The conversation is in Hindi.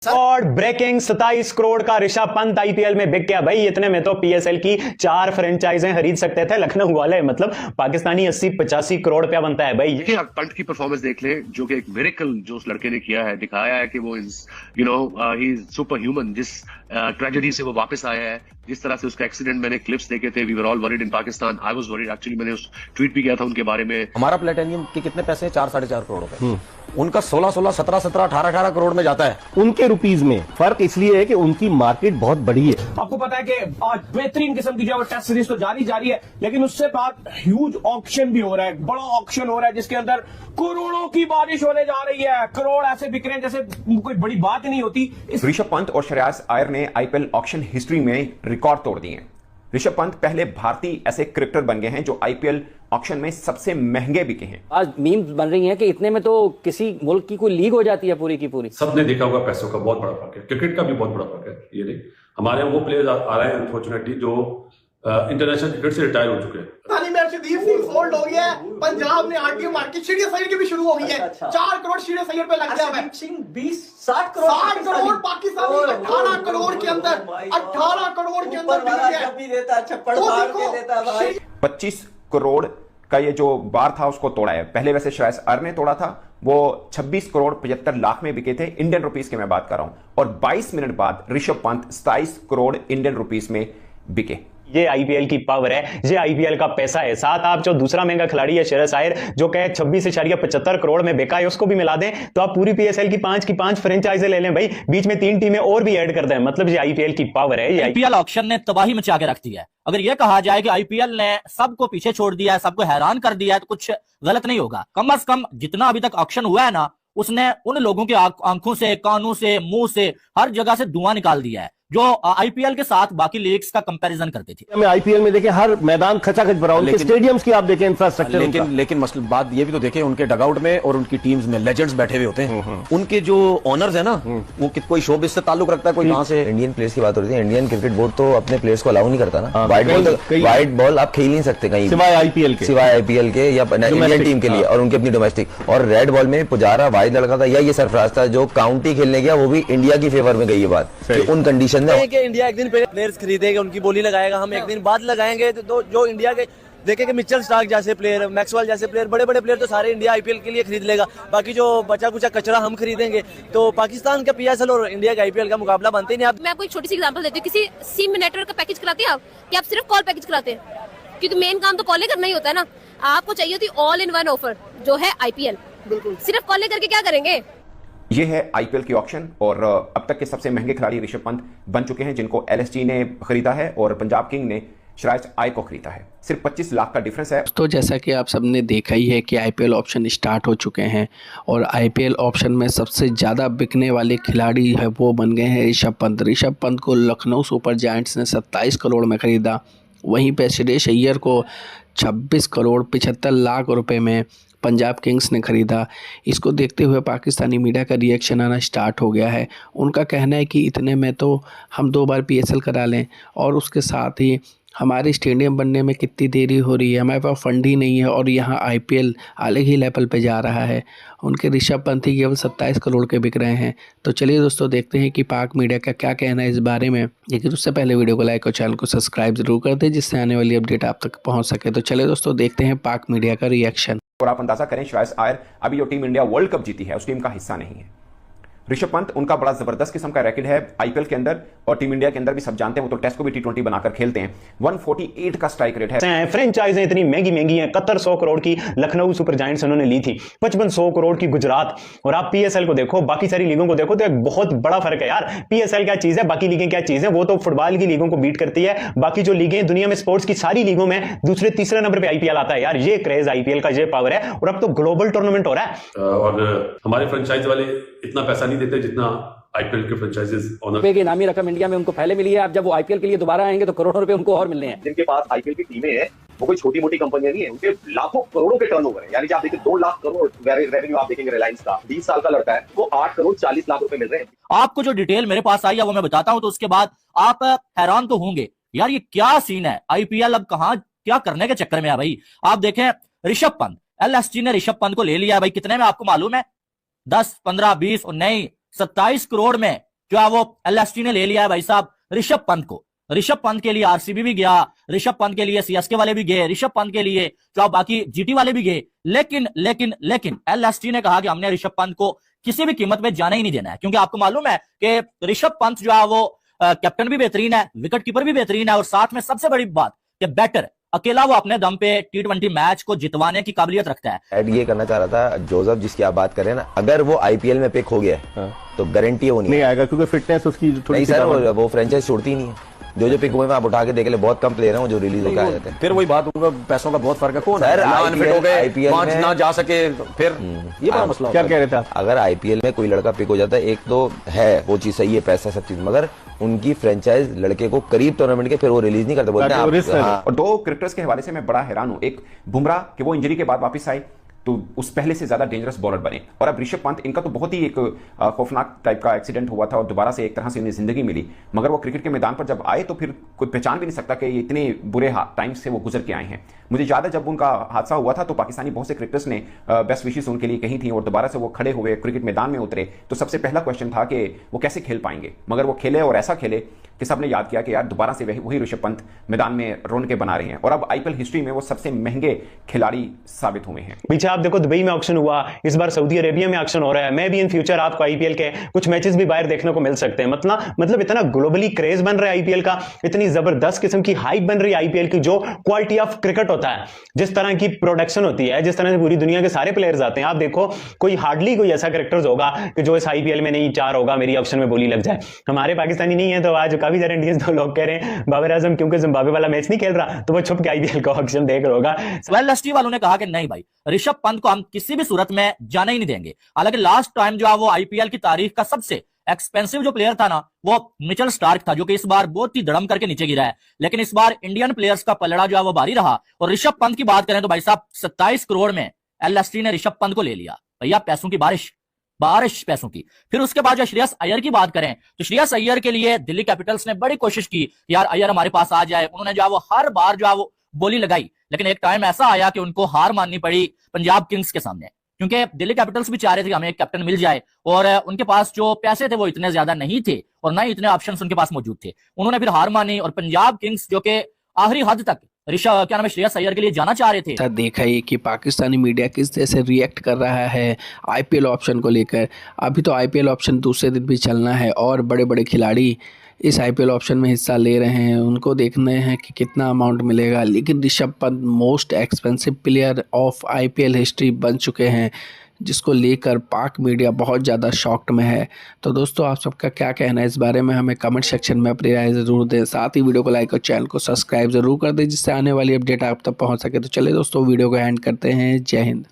और ब्रेकिंग 27 करोड़ का ऋषभ पंत आईपीएल में बिक गया भाई। इतने में तो पीएसएल की 4 फ्रेंचाइजें खरीद सकते थे लखनऊ वाले। मतलब पाकिस्तानी 80-85 करोड़ रुपया बनता है भाई। देखिए आप पंत की परफॉर्मेंस देख ले, जो कि एक मिरेकल जो उस लड़के ने किया है, दिखाया है कि वो ही इज सुपर ह्यूमन। जिस ट्रेजेडी से वो वापस आया है, जिस तरह से उसका एक्सीडेंट, मैंने क्लिप्स देखे थे। We were all worried in Pakistan, I was worried actually. मैंने उस ट्वीट भी किया था उनके बारे में। हमारा प्लेटिनियम के कितने पैसे हैं? 4-4.5 करोड़ रुपए। उनका 16-16, 17-17, 18-18 करोड़ में जाता है। उनके रुपीज में फर्क इसलिए है कि उनकी मार्केट बहुत बड़ी है। आपको पता है कि आज बेहतरीन किस्म की जो टेस्ट सीरीज तो जारी है, लेकिन उससे बाद ह्यूज ऑक्शन भी हो रहा है, बड़ा ऑक्शन हो रहा है जिसके अंदर करोड़ों की बारिश होने जा रही है। करोड़ ऐसे बिक रहे हैं जैसे कोई बड़ी बात नहीं होती। ऋषभ पंत और श्रेयस अय्यर ने आईपीएल ऑक्शन हिस्ट्री में रिकॉर्ड तोड़ दिए हैं। ऋषभ पंत पहले भारतीय ऐसे क्रिकेटर बन गए हैं जो आईपीएल ऑक्शन में सबसे महंगे बिके हैं। आज मीम्स बन रही हैं कि इतने में तो किसी मुल्क की कोई लीग हो जाती है पूरी की पूरी। सबने देखा होगा पैसों का बहुत बड़ा फर्क है, क्रिकेट का भी बहुत बड़ा फर्क है। ये नहीं, हमारे यहाँ वो प्लेयर्स आ रहे हैं अनफॉर्चुनेटली जो इंटरनेशनल क्रिकेट से रिटायर हो चुके हैं। फोल्ड हो गया है। पंजाब ने आरटीओ मार्केट शीडे सैयद की भी शुरू हो गई है। 4 करोड़ शीडे सैयद पे लग गया है। 60 करोड़ पाकिस्तान 18 करोड़ के अंदर 18 करोड़ के अंदर देता, छप्पड़ मार के देता भाई। 25 करोड़ का ये जो बार था उसको तोड़ा है। पहले वैसे श्रेयस अय्यर ने तोड़ा था, वो 26 करोड़ 75 लाख में बिके थे, इंडियन रुपीस के मैं बात कर रहा हूं। और 22 मिनट बाद ऋषभ पंत 27 करोड़ इंडियन रुपीस में बिके। ये आईपीएल की पावर है, ये आईपीएल का पैसा है। साथ आप जो दूसरा महंगा खिलाड़ी है श्रेयस अय्यर, जो कहे 26.75 करोड़ में बिका है, उसको भी मिला दें तो आप पूरी पीएसएल की 5 फ्रेंचाइजें ले लें भाई। बीच में 3 टीमें और भी ऐड कर दें। मतलब ये आईपीएल की पावर है। ये आईपीएल ऑक्शन ने तबाही मचा के रख दी है। अगर यह कहा जाए कि आईपीएल ने सबको पीछे छोड़ दिया है, सबको हैरान कर दिया है, तो कुछ गलत नहीं होगा। कम से कम जितना अभी तक ऑक्शन हुआ है ना, उसने उन लोगों के आंखों से, कानों से, मुंह से, हर जगह से धुआं निकाल दिया है जो आईपीएल के साथ बाकी लीग्स का कंपैरिजन करते थे। हमें आईपीएल में देखें हर मैदान खचाखच भरा, उनके स्टेडियम्स की आप देखें इंफ्रास्ट्रक्चर। लेकिन मसला बात ये भी तो देखें, उनके डगआउट में और उनकी टीम्स में लेजेंड्स बैठे हुए होते हैं। उनके जो ओनर्स है ना, वो कोई शोबिज से ताल्लुक रखता है, कोई कहां से। इंडियन प्लेयर्स की बात हो रही है, इंडियन क्रिकेट बोर्ड तो अपने प्लेयर्स को अलाउ नहीं करता ना। वाइट बॉल आप खेल नहीं सकते कहीं सिवाय आईपीएल के या इंडियन टीम के लिए और उनकी अपनी डोमेस्टिक। और रेड बॉल में पुजारा वाइड लड़का था या ये सरफराज था जो काउंटी खेलने गया, वो भी इंडिया की फेवर में गई। ये बात उन कंडीशन में इंडिया एक दिन प्लेयर्स खरीदेगा, उनकी बोली लगाएगा, हम एक दिन बाद लगाएंगे। तो जो इंडिया के देखेंगे मिचेल स्टार्क जैसे प्लेयर, मैक्सवेल जैसे प्लेयर, बड़े बड़े प्लेयर तो सारे इंडिया आईपीएल के लिए खरीद लेगा। बाकी जो बचा कुचा कचरा हम खरीदेंगे। तो पाकिस्तान का पीएसएल और इंडिया का आईपीएल का मुकाबला बनते ही नहीं। मैं आपको एक छोटी सी एग्जांपल देती हूँ। किसी सिम नेटवर्क का पैकेज कराते हैं आप, कि आप सिर्फ कॉल पैकेज कराते हैं? क्योंकि मेन काम तो कॉल करना ही होता है ना। आपको चाहिए होती ऑल इन वन ऑफर जो है आईपीएल। बिल्कुल, सिर्फ कॉल करके क्या करेंगे? ये है आईपीएल की ऑक्शन और अब तक के सबसे महंगे खिलाड़ी ऋषभ पंत बन चुके हैं, जिनको एलएसजी ने खरीदा है और पंजाब किंग ने श्रेयस अय्यर को खरीदा है। सिर्फ 25 लाख का डिफरेंस है। तो जैसा कि आप सबने देखा ही है कि आईपीएल ऑप्शन स्टार्ट हो चुके हैं और आईपीएल ऑप्शन में सबसे ज़्यादा बिकने वाले खिलाड़ी है वो बन गए हैं ऋषभ पंत। ऋषभ पंत को लखनऊ सुपर जायंट्स ने 27 करोड़ में ख़रीदा। वहीं पे श्रेयस अय्यर को 26 करोड़ 75 लाख रुपए में पंजाब किंग्स ने ख़रीदा। इसको देखते हुए पाकिस्तानी मीडिया का रिएक्शन आना स्टार्ट हो गया है। उनका कहना है कि इतने में तो हम 2 बार पीएसएल करा लें और उसके साथ ही हमारे स्टेडियम बनने में कितनी देरी हो रही है, हमारे पास फंड ही नहीं है और यहाँ आईपीएल अलग ही लेवल पे जा रहा है। उनके ऋषभ पंत ही केवल 27 करोड़ के बिक रहे हैं। तो चलिए दोस्तों देखते हैं कि पाक मीडिया का क्या कहना है इस बारे में। लेकिन उससे पहले वीडियो को लाइक और चैनल को सब्सक्राइब जरूर कर दें जिससे आने वाली अपडेट आप तक पहुँच सके। तो चलिए दोस्तों देखते हैं पाक मीडिया का रिएक्शन। और आप अंदाजा करें, श्रेयस अय्यर अभी जो टीम इंडिया वर्ल्ड कप जीती है उस टीम का हिस्सा नहीं है। ऋषभ पंत, उनका बड़ा जबरदस्त किस्म का रैकेट है आईपीएल के अंदर और टीम इंडिया के अंदर भी। सब जानते हैं वो तो टेस्ट को भी T20 बनाकर खेलते हैं। 148 का स्ट्राइक रेट है। फ्रेंचाइजें इतनी महंगी हैं। कतर 100 करोड़ की लखनऊ सुपर जायंट्स उन्होंने ली थी, 5500 करोड़ की गुजरात। और आप पीएसएल को देखो, बाकी सारी लीगों को देखो तो एक बहुत बड़ा फर्क है यार। पीएसएल क्या चीज है, बाकी लीगें क्या चीज है, वो तो फुटबॉल की लीगों को बीट करती है। बाकी जो लीगें दुनिया में स्पोर्ट्स की सारी लीगों में दूसरे तीसरे नंबर पे आईपीएल आता है यार। ये क्रेज आईपीएल का, ये पावर है। और अब तो ग्लोबल टूर्नामेंट हो रहा है। और हमारे फ्रेंचाइज वाले इतना पैसा नहीं देते जितना आईपीएल के फ्रेंचाइजीज ओनर की नामी रकम इंडिया में उनको पहले मिली है। अब जब वो आईपीएल के लिए दोबारा आएंगे तो करोड़ों रुपए उनको और मिलने हैं। जिनके पास आईपीएल की टीमें हैं, वो कोई छोटी मोटी कंपनियां नहीं है, उनके लाखों करोड़ों के टर्नओवर है। यानी कि आप देखिए 2 लाख करोड़ रेवेन्यू आप देखेंगे रिलायंस का। 20 साल का लड़का है, वो 8 करोड़ 40 लाख रुपए मिल रहे हैं। आपको जो डिटेल मेरे पास आई है वो मैं बताता हूं, तो उसके बाद आप हैरान तो होंगे यार ये क्या सीन है। आईपीएल अब कहां क्या करने के चक्कर में है भाई। आप देखें ऋषभ पंत, एलएसजी ने ऋषभ पंत को ले लिया भाई। कितने में आपको मालूम है? 10, 15, 20 और नहीं 27 करोड़ में जो है वो एलएसटी ने ले लिया है भाई साहब ऋषभ पंत को। ऋषभ पंत के लिए आरसीबी भी गया, ऋषभ पंत के लिए सीएसके वाले भी गए, ऋषभ पंत के लिए जो बाकी जीटी वाले भी गए, लेकिन एलएसटी ने कहा कि हमने ऋषभ पंत को किसी भी कीमत पे जाना ही नहीं देना है, क्योंकि आपको मालूम है कि ऋषभ पंत जो है वो कैप्टन भी बेहतरीन है, विकेट कीपर भी बेहतरीन है, और साथ में सबसे बड़ी बात कि बैटर अकेला वो अपने दम पे T20 मैच को जितवाने की काबिलियत रखता है। ऐड ये करना चाह रहा था जोसेफ, जिसकी आप बात कर रहे हैं ना, अगर वो आईपीएल में पिक हो गया तो गारंटी है वो नहीं आएगा, क्योंकि फिटनेस उसकी नहीं सर, वो फ्रेंचाइज छोड़ती नहीं है। जो पिक हुए में आप उठा के देख ले, बहुत कम प्लेयर हैं जो रिलीज होकर आ जाते हैं। फिर वही बात, पैसों का बहुत फर्क है। कौन सर अनफिट हो गए, आईपीएल मैच में ना जा सके, फिर ये बड़ा मसला। क्या कह रहे थे आप? अगर आईपीएल में कोई लड़का पिक हो जाता है, एक तो है वो चीज सही है, पैसा सब चीज, मगर उनकी फ्रेंचाइज लड़के को करीब टूर्नामेंट के फिर वो रिलीज नहीं करते, बोलते हैं। और दो क्रिकेटर्स के हवाले से मैं बड़ा हैरान हूं। एक बुमराह कि वो इंजरी के बाद वापस आए तो उस पहले से ज्यादा डेंजरस बॉलर बने, और अब ऋषभ पंत, इनका तो बहुत ही एक खौफनाक टाइप का एक्सीडेंट हुआ था और दोबारा से एक तरह से इन्हें जिंदगी मिली, मगर वो क्रिकेट के मैदान पर जब आए तो फिर कोई पहचान भी नहीं सकता कि ये इतने बुरे टाइम से वो गुजर के आए हैं। मुझे याद है जब उनका हादसा हुआ था तो पाकिस्तानी बहुत से क्रिकेटर्स ने बेस्ट विशेस उनके लिए कही थी, और दोबारा से वो खड़े हुए क्रिकेट मैदान में उतरे तो सबसे पहला क्वेश्चन था कि वो कैसे खेल पाएंगे, मगर वो खेले और ऐसा खेले कि सबने याद किया कि यार दोबारा से वही ऋषभ पंत मैदान में रौनकें बना रहे हैं, और अब आईपीएल हिस्ट्री में वो सबसे महंगे खिलाड़ी साबित हुए हैं। पीछे आप देखो दुबई में ऑक्शन हुआ, इस बार सऊदी अरेबिया में ऑक्शन हो रहा है। मैं भी इन फ्यूचर आपको आईपीएल के कुछ मैचेस भी बाहर देखने को मिल सकते हैं। मतलब इतना ग्लोबली क्रेज बन रहा है आईपीएल का, इतनी जबरदस्त किस्म की हाइप बन रही है आईपीएल की। जो क्वालिटी ऑफ क्रिकेट होता है, जिस तरह की प्रोडक्शन होती है, जिस तरह से पूरी दुनिया के सारे प्लेयर्स आते हैं, आप देखो कोई हार्डली कोई ऐसा कैरेक्टर्स होगा कि जो इस आईपीएल में नहीं 4 होगा मेरी ऑक्शन में बोली लग जाए। हमारे पाकिस्तानी नहीं है, तो आज काफी सारे इंडियंस तो लोग कह रहे हैं बाबर आजम क्योंकि जिम्बाब्वे वाला मैच नहीं खेल रहा तो वो छुप के आईपीएल का ऑक्शन देख रहा होगा। एलएसटी वालों ने कहा कि नहीं भाई, ऋषभ पंत को हम किसी भी सूरत में जाने ही नहीं देंगे। हालांकि लास्ट टाइम जो है वो आईपीएल की तारीख का सबसे एक्सपेंसिव जो प्लेयर था ना, वो मिचेल स्टार्क था, जो कि इस बार बहुत ही धड़म करके नीचे गिरा है। लेकिन इस बार इंडियन प्लेयर्स का पलड़ा जो है वो भारी रहा। और ऋषभ पंत की बात करें तो भाई साहब 27 करोड़ में एलएसटी ने ऋषभ पंत को ले लिया। भैया पैसों की बारिश पैसों की। फिर उसके बाद जो श्रेयस अय्यर की बात करें तो श्रेयस अय्यर के लिए दिल्ली कैपिटल्स ने बड़ी कोशिश की यार अय्यर हमारे पास आ जाए। उन्होंने जो है वो हर बार जो है वो बोली लगाई, लेकिन एक टाइम ऐसा आया कि उनको हार माननी पड़ी पंजाब किंग्स के सामने, क्योंकि दिल्ली कैपिटल्स भी चाह रहे थे कि हमें एक कैप्टन मिल जाए, और उनके पास जो पैसे थे वो इतने ज्यादा नहीं थे और ना ही इतने ऑप्शंस उनके पास मौजूद थे। उन्होंने फिर हार मानी और पंजाब किंग्स जो कि आखिरी हद तक श्रेयस अय्यर के लिए जाना चाह रहे थे। देखा ही कि पाकिस्तानी मीडिया किस तरह से रिएक्ट कर रहा है आईपीएल ऑप्शन को लेकर। अभी तो आईपीएल ऑप्शन दूसरे दिन भी चलना है और बड़े बड़े खिलाड़ी इस आईपीएल ऑप्शन में हिस्सा ले रहे हैं, उनको देखना है कि कितना अमाउंट मिलेगा। लेकिन Rishabh Pant most expensive player of IPL history बन चुके हैं, जिसको लेकर पाक मीडिया बहुत ज़्यादा शॉक्ड में है। तो दोस्तों आप सबका क्या कहना है इस बारे में, हमें कमेंट सेक्शन में अपनी राय ज़रूर दें। साथ ही वीडियो को लाइक और चैनल को सब्सक्राइब ज़रूर कर दें, जिससे आने वाली अपडेट आप तक पहुंच सके। तो चलिए दोस्तों वीडियो को एंड करते हैं। जय हिंद।